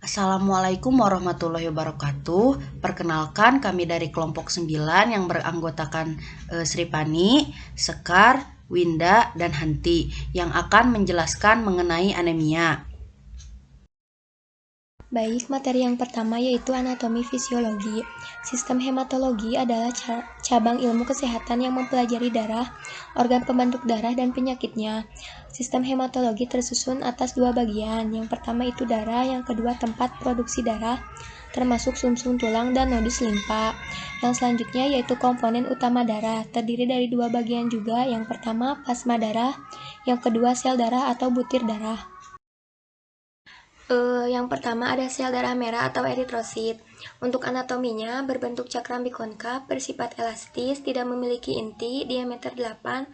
Assalamualaikum warahmatullahi wabarakatuh. Perkenalkan kami dari kelompok 9 yang beranggotakan Sri Pani, Sekar, Winda, dan Hanti yang akan menjelaskan mengenai anemia. Baik, materi yang pertama yaitu anatomi fisiologi. Sistem hematologi adalah cabang ilmu kesehatan yang mempelajari darah, organ pembentuk darah, dan penyakitnya. Sistem hematologi tersusun atas dua bagian. Yang pertama itu darah, yang kedua tempat produksi darah, termasuk sumsum tulang dan nodus limpa. Yang selanjutnya yaitu komponen utama darah, terdiri dari dua bagian juga. Yang pertama plasma darah, yang kedua sel darah atau butir darah. Yang pertama ada sel darah merah atau eritrosit. Untuk anatominya berbentuk cakram bikonkav, bersifat elastis, tidak memiliki inti, diameter 8,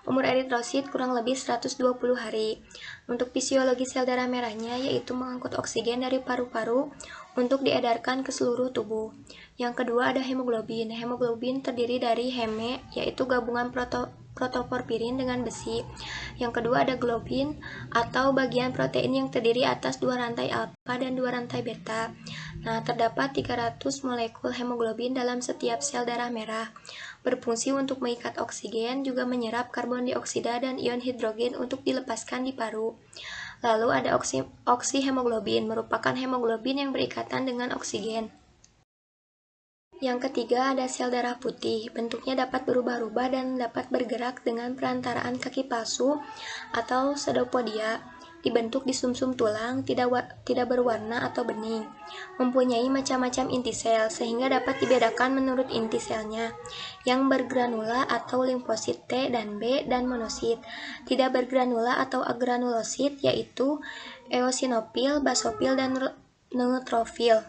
umur eritrosit kurang lebih 120 hari. Untuk fisiologi sel darah merahnya yaitu mengangkut oksigen dari paru-paru untuk diedarkan ke seluruh tubuh. Yang kedua ada hemoglobin. Hemoglobin terdiri dari heme, yaitu gabungan protoporfirin dengan besi. Yang kedua ada globin atau bagian protein yang terdiri atas dua rantai alfa dan dua rantai beta. Nah, terdapat 300 molekul hemoglobin dalam setiap sel darah merah. Berfungsi untuk mengikat oksigen, juga menyerap karbon dioksida dan ion hidrogen untuk dilepaskan di paru. Lalu ada oksihemoglobin, merupakan hemoglobin yang berikatan dengan oksigen. Yang ketiga ada sel darah putih, bentuknya dapat berubah-ubah dan dapat bergerak dengan perantaraan kaki palsu atau pseudopodia, dibentuk di sumsum tulang, tidak berwarna atau bening, mempunyai macam-macam inti sel sehingga dapat dibedakan menurut inti selnya, yang bergranula atau limfosit T dan B dan monosit, tidak bergranula atau agranulosit yaitu eosinofil, basofil, dan neutrofil.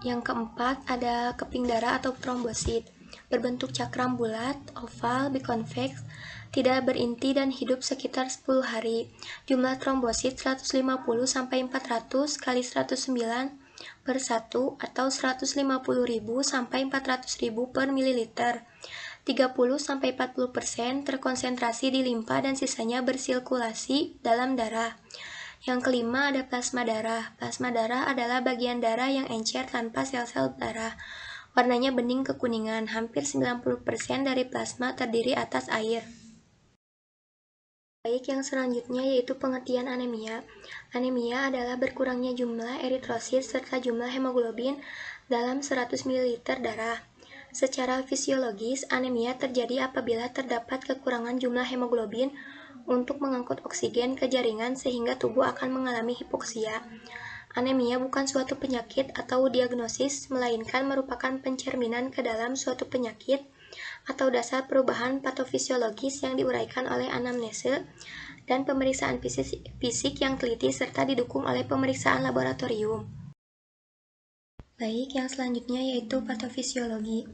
Yang keempat ada keping darah atau trombosit, berbentuk cakram bulat, oval, bikonveks, tidak berinti dan hidup sekitar 10 hari. Jumlah trombosit 150 sampai 400 kali 109 per 1 atau 150.000 sampai 400.000 per mililiter. 30 sampai 40% terkonsentrasi di limpa dan sisanya bersirkulasi dalam darah. Yang kelima ada plasma darah. Plasma darah adalah bagian darah yang encer tanpa sel-sel darah. Warnanya bening kekuningan. Hampir 90% dari plasma terdiri atas air. Baik, yang selanjutnya yaitu pengertian anemia. Anemia adalah berkurangnya jumlah eritrosit serta jumlah hemoglobin dalam 100 ml darah. Secara fisiologis, anemia terjadi apabila terdapat kekurangan jumlah hemoglobin untuk mengangkut oksigen ke jaringan sehingga tubuh akan mengalami hipoksia. Anemia bukan suatu penyakit atau diagnosis, melainkan merupakan pencerminan ke dalam suatu penyakit atau dasar perubahan patofisiologis yang diuraikan oleh anamnese dan pemeriksaan fisik yang teliti serta didukung oleh pemeriksaan laboratorium. Baik, yang selanjutnya yaitu patofisiologi.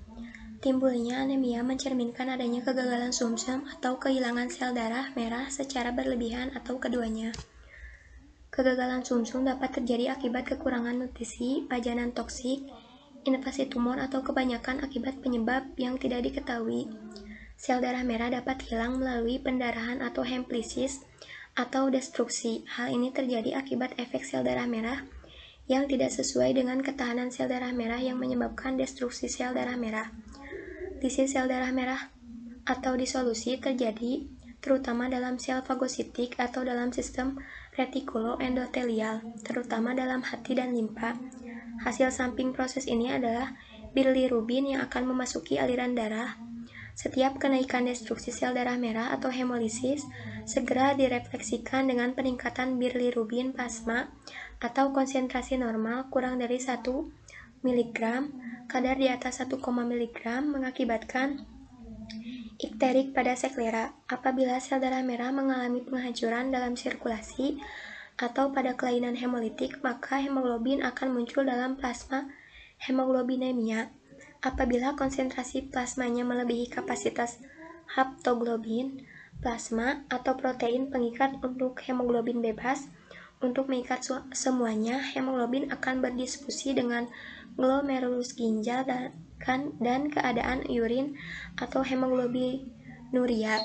Timbulnya anemia mencerminkan adanya kegagalan sumsum atau kehilangan sel darah merah secara berlebihan atau keduanya. Kegagalan sumsum dapat terjadi akibat kekurangan nutrisi, pajanan toksik, invasi tumor, atau kebanyakan akibat penyebab yang tidak diketahui. Sel darah merah dapat hilang melalui pendarahan atau hemolisis atau destruksi. Hal ini terjadi akibat efek sel darah merah yang tidak sesuai dengan ketahanan sel darah merah yang menyebabkan destruksi sel darah merah. Lisis sel darah merah atau disolusi terjadi terutama dalam sel fagositik atau dalam sistem retikuloendotelial, terutama dalam hati dan limpa. Hasil samping proses ini adalah bilirubin yang akan memasuki aliran darah. Setiap kenaikan destruksi sel darah merah atau hemolisis segera direfleksikan dengan peningkatan bilirubin plasma atau konsentrasi normal kurang dari 1 mg, kadar di atas 1, mg mengakibatkan ikterik pada seklera. Apabila sel darah merah mengalami penghancuran dalam sirkulasi atau pada kelainan hemolitik, maka hemoglobin akan muncul dalam plasma hemoglobinemia. Apabila konsentrasi plasmanya melebihi kapasitas haptoglobin plasma atau protein pengikat untuk hemoglobin bebas, untuk mengikat semuanya, hemoglobin akan berdiskusi dengan glomerulus ginjal dan keadaan urin atau hemoglobinuria.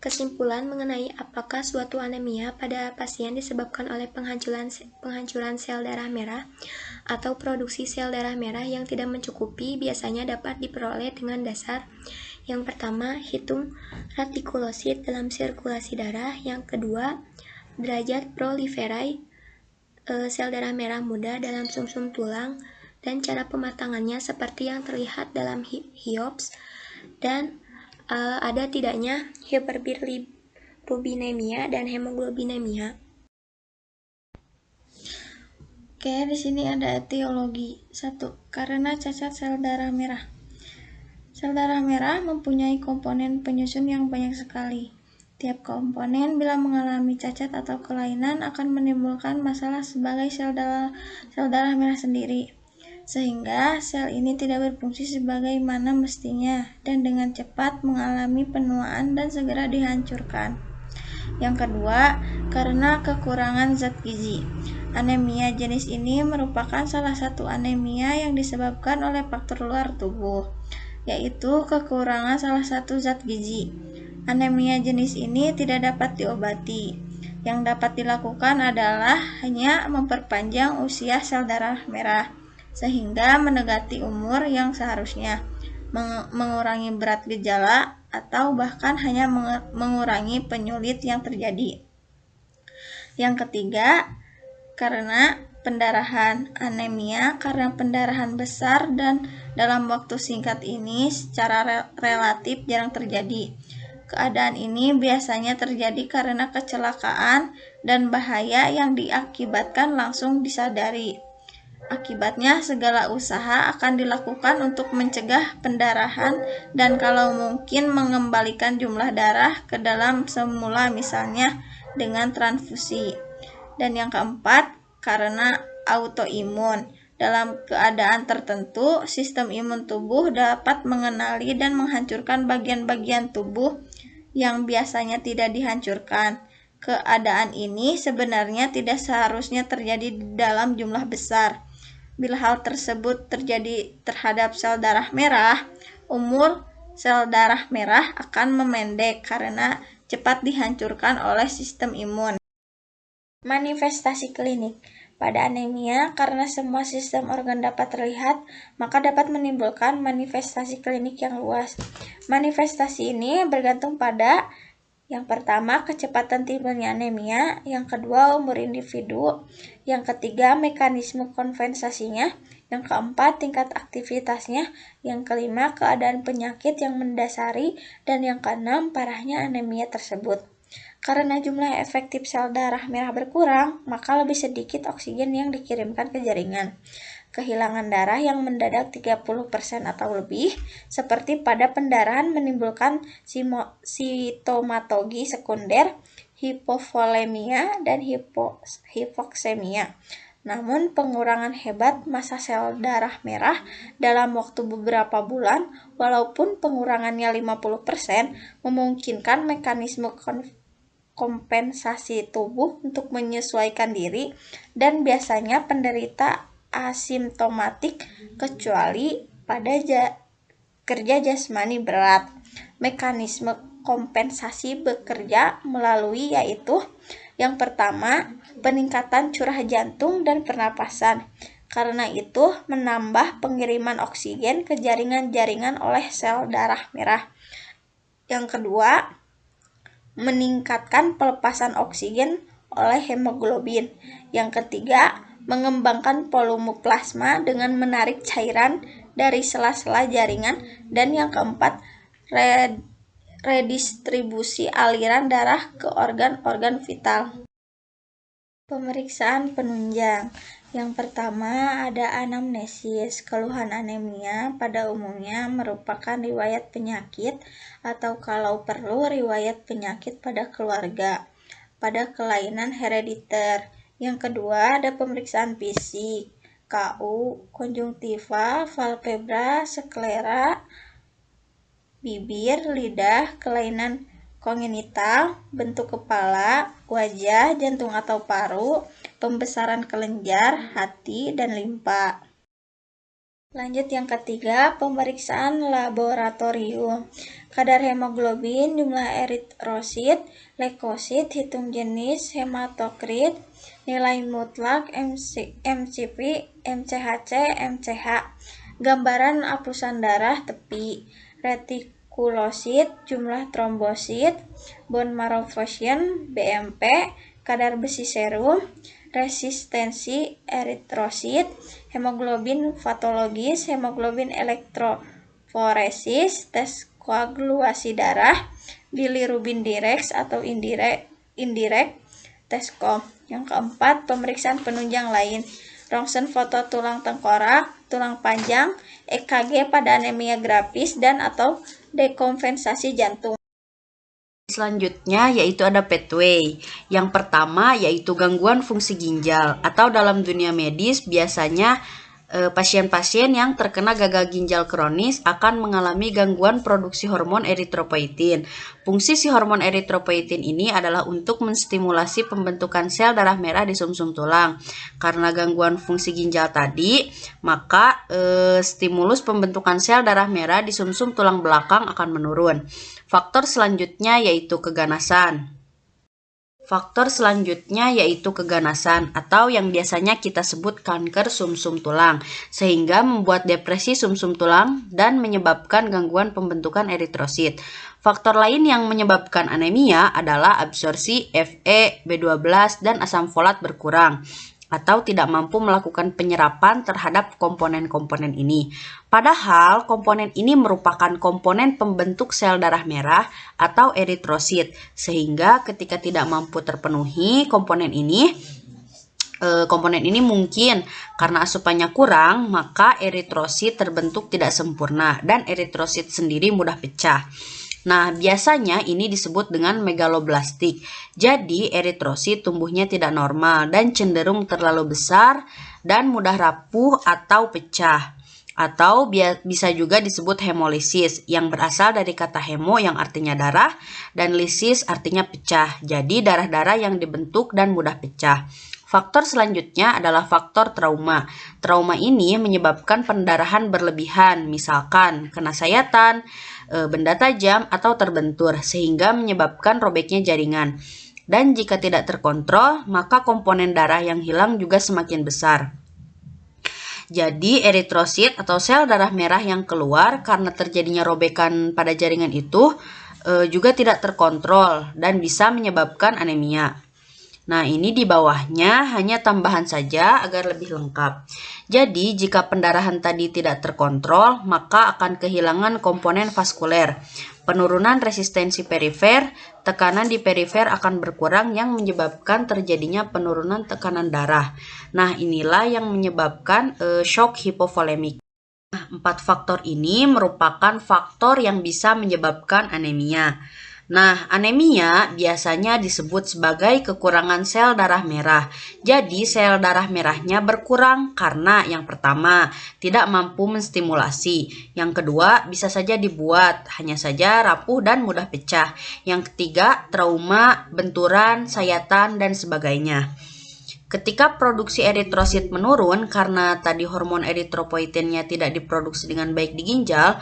Kesimpulan mengenai apakah suatu anemia pada pasien disebabkan oleh penghancuran sel darah merah atau produksi sel darah merah yang tidak mencukupi biasanya dapat diperoleh dengan dasar: yang pertama, hitung retikulosit dalam sirkulasi darah; yang kedua, derajat proliferai sel darah merah muda dalam sumsum tulang dan cara pematangannya seperti yang terlihat dalam HIOPS; dan ada tidaknya hiperbilirubinemia dan hemoglobinemia. Oke, di sini ada etiologi. 1. Karena cacat sel darah merah. Sel darah merah mempunyai komponen penyusun yang banyak sekali. Tiap komponen bila mengalami cacat atau kelainan akan menimbulkan masalah sebagai sel darah merah sendiri, sehingga sel ini tidak berfungsi sebagaimana mestinya dan dengan cepat mengalami penuaan dan segera dihancurkan. Yang kedua, karena kekurangan zat gizi. Anemia jenis ini merupakan salah satu anemia yang disebabkan oleh faktor luar tubuh, yaitu kekurangan salah satu zat gizi. Anemia jenis ini tidak dapat diobati. Yang dapat dilakukan adalah hanya memperpanjang usia sel darah merah, sehingga mendekati umur yang seharusnya, mengurangi berat gejala, atau bahkan hanya mengurangi penyulit yang terjadi. Yang ketiga, karena pendarahan. Anemia karena pendarahan besar dan dalam waktu singkat ini secara relatif jarang terjadi. Keadaan ini biasanya terjadi karena kecelakaan dan bahaya yang diakibatkan langsung disadari. Akibatnya, segala usaha akan dilakukan untuk mencegah pendarahan dan kalau mungkin mengembalikan jumlah darah ke dalam semula, misalnya dengan transfusi. Dan yang keempat, karena autoimun. Dalam keadaan tertentu, sistem imun tubuh dapat mengenali dan menghancurkan bagian-bagian tubuh yang biasanya tidak dihancurkan. Keadaan ini sebenarnya tidak seharusnya terjadi dalam jumlah besar. Bila hal tersebut terjadi terhadap sel darah merah, umur sel darah merah akan memendek karena cepat dihancurkan oleh sistem imun. Manifestasi klinik. Pada anemia, karena semua sistem organ dapat terlihat, maka dapat menimbulkan manifestasi klinik yang luas. Manifestasi ini bergantung pada: yang pertama, kecepatan timbulnya anemia; yang kedua, umur individu; yang ketiga, mekanisme kompensasinya; yang keempat, tingkat aktivitasnya; yang kelima, keadaan penyakit yang mendasari; dan yang keenam, parahnya anemia tersebut. Karena jumlah efektif sel darah merah berkurang, maka lebih sedikit oksigen yang dikirimkan ke jaringan. Kehilangan darah yang mendadak 30% atau lebih, seperti pada pendarahan, menimbulkan sitomatogi sekunder, hipovolemia, dan hipoksemia. Namun, pengurangan hebat massa sel darah merah dalam waktu beberapa bulan, walaupun pengurangannya 50%, memungkinkan mekanisme kompensasi tubuh untuk menyesuaikan diri dan biasanya penderita asimptomatik kecuali pada kerja jasmani berat. Mekanisme kompensasi bekerja melalui yaitu: yang pertama, peningkatan curah jantung dan pernapasan. Karena itu, menambah pengiriman oksigen ke jaringan-jaringan oleh sel darah merah. Yang kedua, meningkatkan pelepasan oksigen oleh hemoglobin. Yang ketiga, mengembangkan volume plasma dengan menarik cairan dari sela-sela jaringan. Dan yang keempat, redistribusi aliran darah ke organ-organ vital. Pemeriksaan penunjang. Yang pertama, ada anamnesis. Keluhan anemia pada umumnya merupakan riwayat penyakit atau kalau perlu riwayat penyakit pada keluarga, pada kelainan herediter. Yang kedua, ada pemeriksaan fisik. KU, konjungtiva, palpebra, sklera, bibir, lidah, kelainan kongenital, bentuk kepala, wajah, jantung atau paru, pembesaran kelenjar, hati, dan limpa. Lanjut yang ketiga, pemeriksaan laboratorium. Kadar hemoglobin, jumlah eritrosit, leukosit, hitung jenis hematokrit, nilai mutlak MCP, MCHC, MCH. Gambaran apusan darah tepi, retikulosit, jumlah trombosit, bone marrow function, BMP, kadar besi serum, resistensi eritrosit, hemoglobin patologis, hemoglobin elektroforesis, tes koagulasi darah, bilirubin direct atau indirect, tes kom. Yang keempat, pemeriksaan penunjang lain, rongsen foto tulang tengkorak, tulang panjang, EKG pada anemia grafis dan atau dekompensasi jantung. Selanjutnya yaitu ada pathway. Yang pertama yaitu gangguan fungsi ginjal atau dalam dunia medis biasanya pasien-pasien yang terkena gagal ginjal kronis akan mengalami gangguan produksi hormon eritropoietin. Fungsi si hormon eritropoietin ini adalah untuk menstimulasi pembentukan sel darah merah di sumsum tulang. Karena gangguan fungsi ginjal tadi, maka stimulus pembentukan sel darah merah di sumsum tulang belakang akan menurun. Faktor selanjutnya yaitu keganasan. Faktor selanjutnya yaitu keganasan atau yang biasanya kita sebut kanker sumsum tulang, sehingga membuat depresi sumsum tulang dan menyebabkan gangguan pembentukan eritrosit. Faktor lain yang menyebabkan anemia adalah absorpsi Fe, B12, dan asam folat berkurang atau tidak mampu melakukan penyerapan terhadap komponen-komponen ini. Padahal komponen ini merupakan komponen pembentuk sel darah merah atau eritrosit, sehingga ketika tidak mampu terpenuhi komponen ini mungkin karena asupannya kurang, maka eritrosit terbentuk tidak sempurna dan eritrosit sendiri mudah pecah. Nah, biasanya ini disebut dengan megaloblastik. Jadi, eritrosit tumbuhnya tidak normal dan cenderung terlalu besar dan mudah rapuh atau pecah. Atau bisa juga disebut hemolisis yang berasal dari kata hemo yang artinya darah dan lisis artinya pecah. Jadi, darah-darah yang dibentuk dan mudah pecah. Faktor selanjutnya adalah faktor trauma. Trauma ini menyebabkan pendarahan berlebihan, misalkan kena sayatan, benda tajam, atau terbentur, sehingga menyebabkan robeknya jaringan. Dan jika tidak terkontrol, maka komponen darah yang hilang juga semakin besar. Jadi eritrosit atau sel darah merah yang keluar karena terjadinya robekan pada jaringan itu juga tidak terkontrol dan bisa menyebabkan anemia. Nah, ini di bawahnya hanya tambahan saja agar lebih lengkap. Jadi, jika pendarahan tadi tidak terkontrol, maka akan kehilangan komponen vaskuler. Penurunan resistensi perifer, tekanan di perifer akan berkurang yang menyebabkan terjadinya penurunan tekanan darah. Nah, inilah yang menyebabkan shock hipovolemik. Nah, 4 faktor ini merupakan faktor yang bisa menyebabkan anemia. Nah, anemia biasanya disebut sebagai kekurangan sel darah merah. Jadi, sel darah merahnya berkurang karena yang pertama, tidak mampu menstimulasi. Yang kedua, bisa saja dibuat, hanya saja rapuh dan mudah pecah. Yang ketiga, trauma, benturan, sayatan, dan sebagainya. Ketika produksi eritrosit menurun karena tadi hormon eritropoietinnya tidak diproduksi dengan baik di ginjal,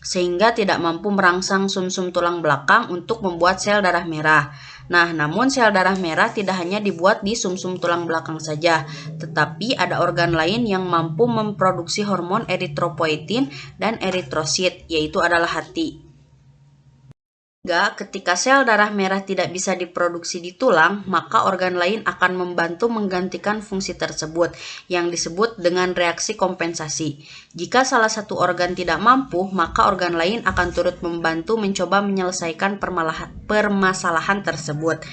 sehingga tidak mampu merangsang sumsum tulang belakang untuk membuat sel darah merah. Nah, namun sel darah merah tidak hanya dibuat di sumsum tulang belakang saja, tetapi ada organ lain yang mampu memproduksi hormon eritropoietin dan eritrosit, yaitu adalah hati. Ketika sel darah merah tidak bisa diproduksi di tulang, maka organ lain akan membantu menggantikan fungsi tersebut, yang disebut dengan reaksi kompensasi. Jika salah satu organ tidak mampu, maka organ lain akan turut membantu mencoba menyelesaikan permasalahan tersebut.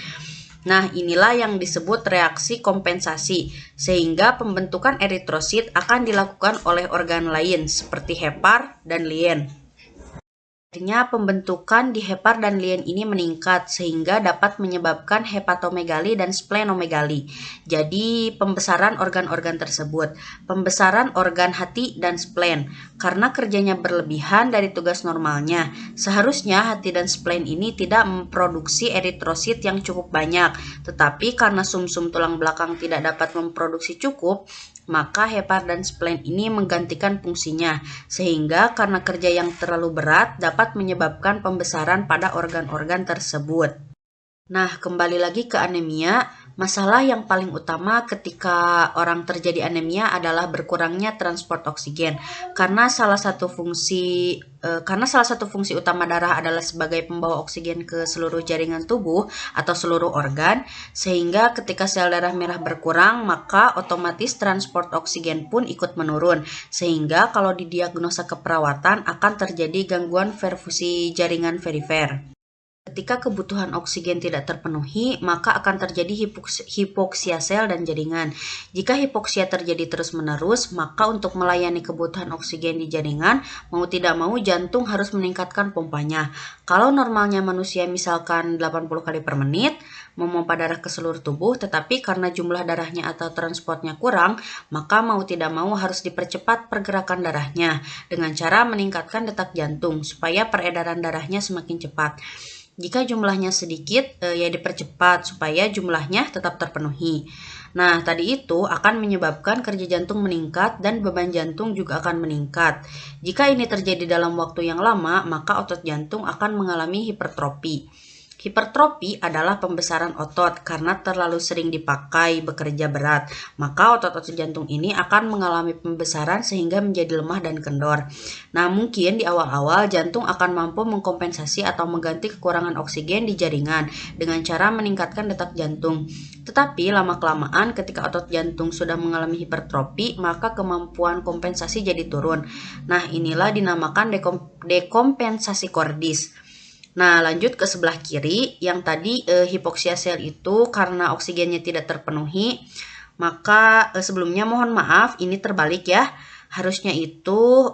Nah, inilah yang disebut reaksi kompensasi, sehingga pembentukan eritrosit akan dilakukan oleh organ lain, seperti hepar dan lien. Akhirnya pembentukan di hepar dan lien ini meningkat sehingga dapat menyebabkan hepatomegali dan splenomegali. Jadi pembesaran organ-organ tersebut, pembesaran organ hati dan spleen. Karena kerjanya berlebihan dari tugas normalnya, seharusnya hati dan spleen ini tidak memproduksi eritrosit yang cukup banyak. Tetapi karena sumsum tulang belakang tidak dapat memproduksi cukup, maka hepar dan spleen ini menggantikan fungsinya, sehingga karena kerja yang terlalu berat dapat menyebabkan pembesaran pada organ-organ tersebut. Nah, kembali lagi ke anemia, masalah yang paling utama ketika orang terjadi anemia adalah berkurangnya transport oksigen. Karena salah satu fungsi utama darah adalah sebagai pembawa oksigen ke seluruh jaringan tubuh atau seluruh organ, sehingga ketika sel darah merah berkurang, maka otomatis transport oksigen pun ikut menurun. Sehingga kalau didiagnosa keperawatan akan terjadi gangguan perfusi jaringan perifer. Ketika kebutuhan oksigen tidak terpenuhi, maka akan terjadi hipoksia sel dan jaringan. Jika hipoksia terjadi terus-menerus, maka untuk melayani kebutuhan oksigen di jaringan, mau tidak mau jantung harus meningkatkan pompanya. Kalau normalnya manusia misalkan 80 kali per menit, memompa darah ke seluruh tubuh, tetapi karena jumlah darahnya atau transportnya kurang, maka mau tidak mau harus dipercepat pergerakan darahnya dengan cara meningkatkan detak jantung supaya peredaran darahnya semakin cepat. Jika jumlahnya sedikit, ya dipercepat supaya jumlahnya tetap terpenuhi. Nah, tadi itu akan menyebabkan kerja jantung meningkat dan beban jantung juga akan meningkat. Jika ini terjadi dalam waktu yang lama, maka otot jantung akan mengalami hipertrofi. Hipertrofi adalah pembesaran otot karena terlalu sering dipakai bekerja berat. Maka otot-otot jantung ini akan mengalami pembesaran sehingga menjadi lemah dan kendor. Nah, mungkin di awal-awal jantung akan mampu mengkompensasi atau mengganti kekurangan oksigen di jaringan dengan cara meningkatkan detak jantung. Tetapi lama-kelamaan ketika otot jantung sudah mengalami hipertrofi, maka kemampuan kompensasi jadi turun. Nah, inilah dinamakan dekompensasi kordis. Nah, lanjut ke sebelah kiri, yang tadi hipoksia sel itu karena oksigennya tidak terpenuhi, maka sebelumnya mohon maaf, ini terbalik ya. Harusnya itu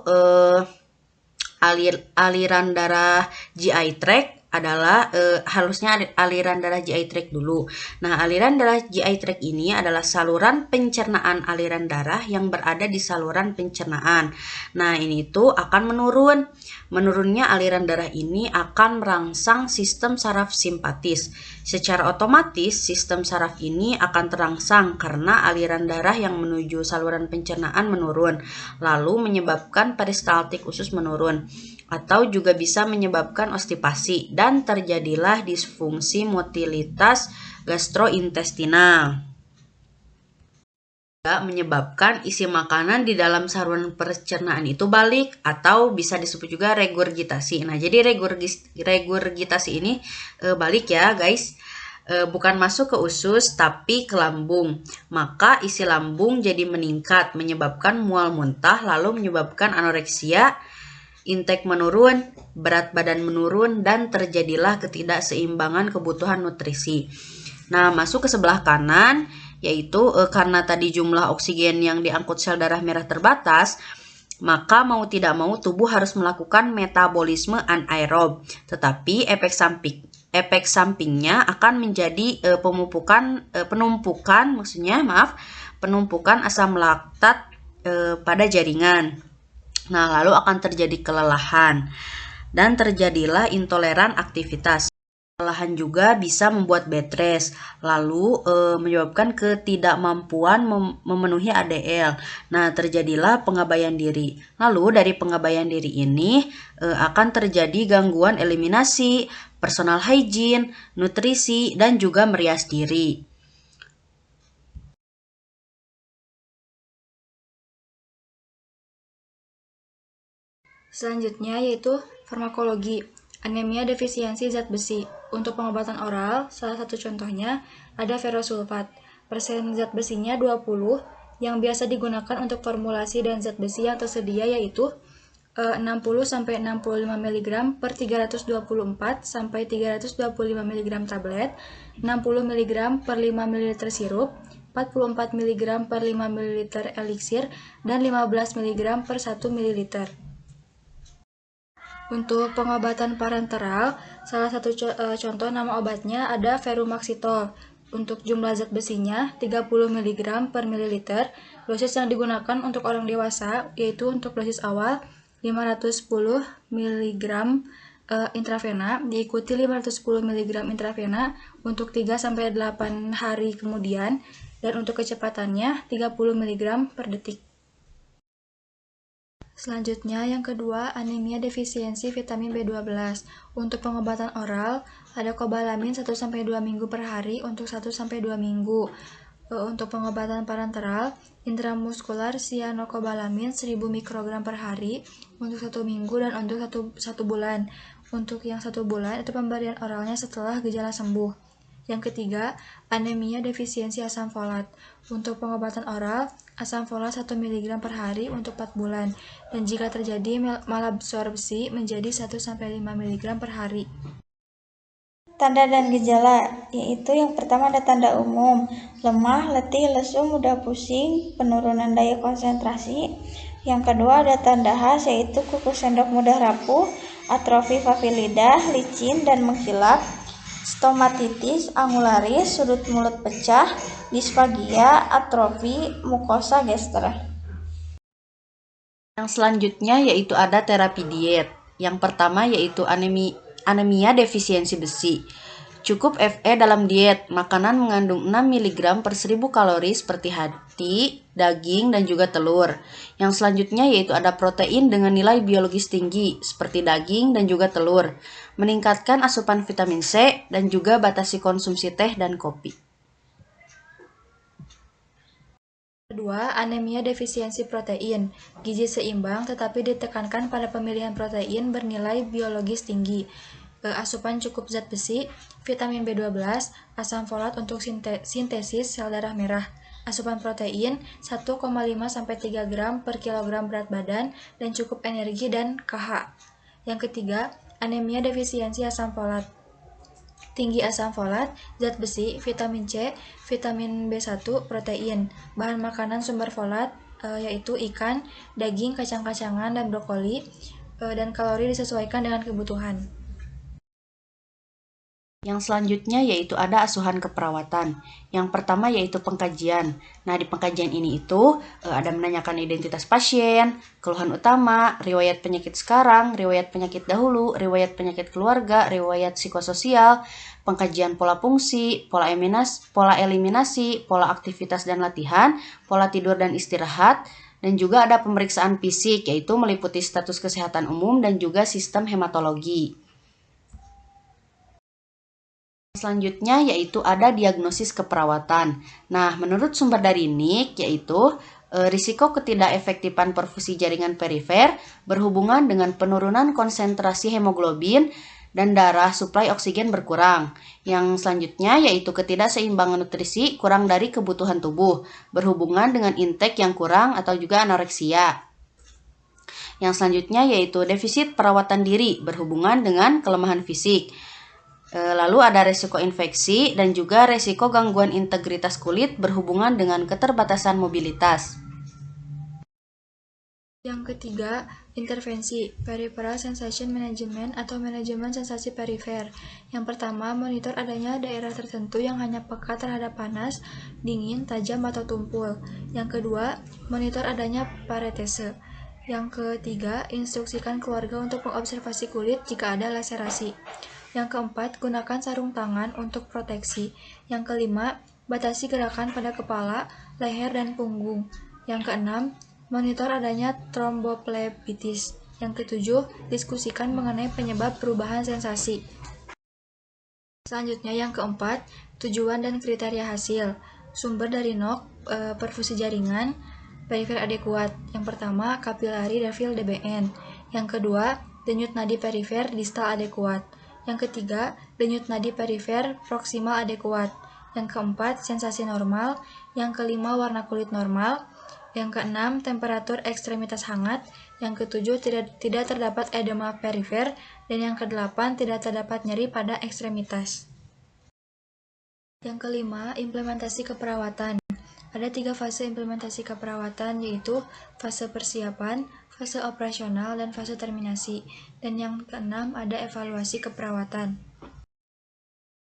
aliran darah GI tract adalah harusnya aliran darah GI tract dulu. Nah, aliran darah GI tract ini adalah saluran pencernaan aliran darah yang berada di saluran pencernaan. Nah, ini tuh akan menurun. Menurunnya aliran darah ini akan merangsang sistem saraf simpatis. Secara otomatis, sistem saraf ini akan terangsang karena aliran darah yang menuju saluran pencernaan menurun, lalu menyebabkan peristaltik usus menurun, atau juga bisa menyebabkan konstipasi dan terjadilah disfungsi motilitas gastrointestinal. Menyebabkan isi makanan di dalam saluran pencernaan itu balik atau bisa disebut juga regurgitasi. Nah, jadi regurgitasi ini balik ya guys, bukan masuk ke usus tapi ke lambung. Maka isi lambung jadi meningkat menyebabkan mual muntah, lalu menyebabkan anoreksia, intake menurun, berat badan menurun, dan terjadilah ketidakseimbangan kebutuhan nutrisi. Nah, masuk ke sebelah kanan, yaitu karena tadi jumlah oksigen yang diangkut sel darah merah terbatas, maka mau tidak mau tubuh harus melakukan metabolisme anaerob. Tetapi efek sampingnya akan menjadi penumpukan asam laktat pada jaringan. Nah, lalu akan terjadi kelelahan dan terjadilah intoleran aktivitas. Kelelahan juga bisa membuat bed rest, lalu menyebabkan ketidakmampuan memenuhi ADL. Nah, terjadilah pengabaian diri. Lalu dari pengabaian diri ini akan terjadi gangguan eliminasi, personal hygiene, nutrisi, dan juga merias diri. Selanjutnya yaitu farmakologi. Anemia defisiensi zat besi. Untuk pengobatan oral, salah satu contohnya ada ferrosulfat. Persen zat besinya 20, yang biasa digunakan untuk formulasi dan zat besi yang tersedia yaitu 60-65 mg per 324 sampai 325 mg tablet, 60 mg per 5 ml sirup, 44 mg per 5 ml eliksir, dan 15 mg per 1 ml. Untuk pengobatan parenteral, salah satu contoh nama obatnya ada Verumaxitol. Untuk jumlah zat besinya 30 mg per mililiter. Dosis yang digunakan untuk orang dewasa yaitu untuk dosis awal 510 mg intravena, diikuti 510 mg intravena untuk 3-8 hari kemudian, dan untuk kecepatannya 30 mg per detik. Selanjutnya, yang kedua, anemia defisiensi vitamin B12. Untuk pengobatan oral, ada kobalamin 1-2 minggu per hari untuk 1-2 minggu. Untuk pengobatan parenteral, intramuskular cyanokobalamin 1000 mikrogram per hari untuk 1 minggu dan untuk 1 bulan. Untuk yang 1 bulan, itu pemberian oralnya setelah gejala sembuh. Yang ketiga, anemia defisiensi asam folat. Untuk pengobatan oral, asam folat 1 mg per hari untuk 4 bulan. Dan jika terjadi malabsorpsi menjadi 1-5 mg per hari. Tanda dan gejala, yaitu yang pertama ada tanda umum, lemah, letih, lesu, mudah pusing, penurunan daya konsentrasi. Yang kedua ada tanda khas, yaitu kuku sendok mudah rapuh, atrofi papilidah, licin dan mengkilap, stomatitis angularis, sudut mulut pecah, disfagia, atrofi, mukosa gester. Yang selanjutnya yaitu ada terapi diet. Yang pertama yaitu anemia defisiensi besi. Cukup Fe dalam diet. Makanan mengandung 6 mg per 1000 kalori seperti hati, daging, dan juga telur. Yang selanjutnya yaitu ada protein dengan nilai biologis tinggi seperti daging dan juga telur. Meningkatkan asupan vitamin C dan juga batasi konsumsi teh dan kopi. Kedua, anemia defisiensi protein. Gizi seimbang tetapi ditekankan pada pemilihan protein bernilai biologis tinggi. Asupan cukup zat besi, vitamin B12, asam folat untuk sintesis sel darah merah. Asupan protein 1,5-3 gram per kilogram berat badan dan cukup energi dan KH. Yang ketiga, anemia defisiensi asam folat. Tinggi asam folat, zat besi, vitamin C, vitamin B1, protein. Bahan makanan sumber folat yaitu ikan, daging, kacang-kacangan, dan brokoli, dan kalori disesuaikan dengan kebutuhan. Yang selanjutnya yaitu ada asuhan keperawatan. Yang pertama yaitu pengkajian. Nah, di pengkajian ini itu ada menanyakan identitas pasien, keluhan utama, riwayat penyakit sekarang, riwayat penyakit dahulu, riwayat penyakit keluarga, riwayat psikososial, pengkajian pola fungsi, pola eliminasi, pola aktivitas dan latihan, pola tidur dan istirahat, dan juga ada pemeriksaan fisik yaitu meliputi status kesehatan umum dan juga sistem hematologi. Selanjutnya yaitu ada diagnosis keperawatan. Nah, menurut sumber dari NIC yaitu risiko ketidakefektifan perfusi jaringan perifer berhubungan dengan penurunan konsentrasi hemoglobin dan darah suplai oksigen berkurang. Yang selanjutnya yaitu ketidakseimbangan nutrisi kurang dari kebutuhan tubuh berhubungan dengan intake yang kurang atau juga anoreksia. Yang selanjutnya yaitu defisit perawatan diri berhubungan dengan kelemahan fisik. Lalu ada resiko infeksi dan juga resiko gangguan integritas kulit berhubungan dengan keterbatasan mobilitas. Yang ketiga, intervensi peripheral sensation management atau manajemen sensasi perifer. Yang pertama, monitor adanya daerah tertentu yang hanya peka terhadap panas, dingin, tajam, atau tumpul. Yang kedua, monitor adanya paretese. Yang ketiga, instruksikan keluarga untuk mengobservasi kulit jika ada laserasi. Yang keempat, gunakan sarung tangan untuk proteksi. Yang kelima, batasi gerakan pada kepala, leher, dan punggung. Yang keenam, monitor adanya tromboflebitis. Yang ketujuh, diskusikan mengenai penyebab perubahan sensasi. Selanjutnya yang keempat, tujuan dan kriteria hasil. Sumber dari NOC, perfusi jaringan, perifer adekuat. Yang pertama, kapilari refill DBN. Yang kedua, denyut nadi perifer distal adekuat. Yang ketiga, denyut nadi perifer proksimal adekuat. Yang keempat, sensasi normal. Yang kelima, warna kulit normal. Yang keenam, temperatur ekstremitas hangat. Yang ketujuh, tidak terdapat edema perifer. Dan yang kedelapan, tidak terdapat nyeri pada ekstremitas. Yang kelima, implementasi keperawatan. Ada 3 fase implementasi keperawatan, yaitu fase persiapan, fase operasional, dan fase terminasi. Dan yang keenam ada evaluasi keperawatan.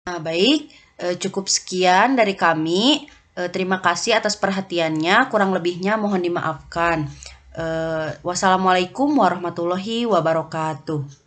Nah, baik, cukup sekian dari kami. Terima kasih atas perhatiannya, kurang lebihnya mohon dimaafkan. Wassalamualaikum warahmatullahi wabarakatuh.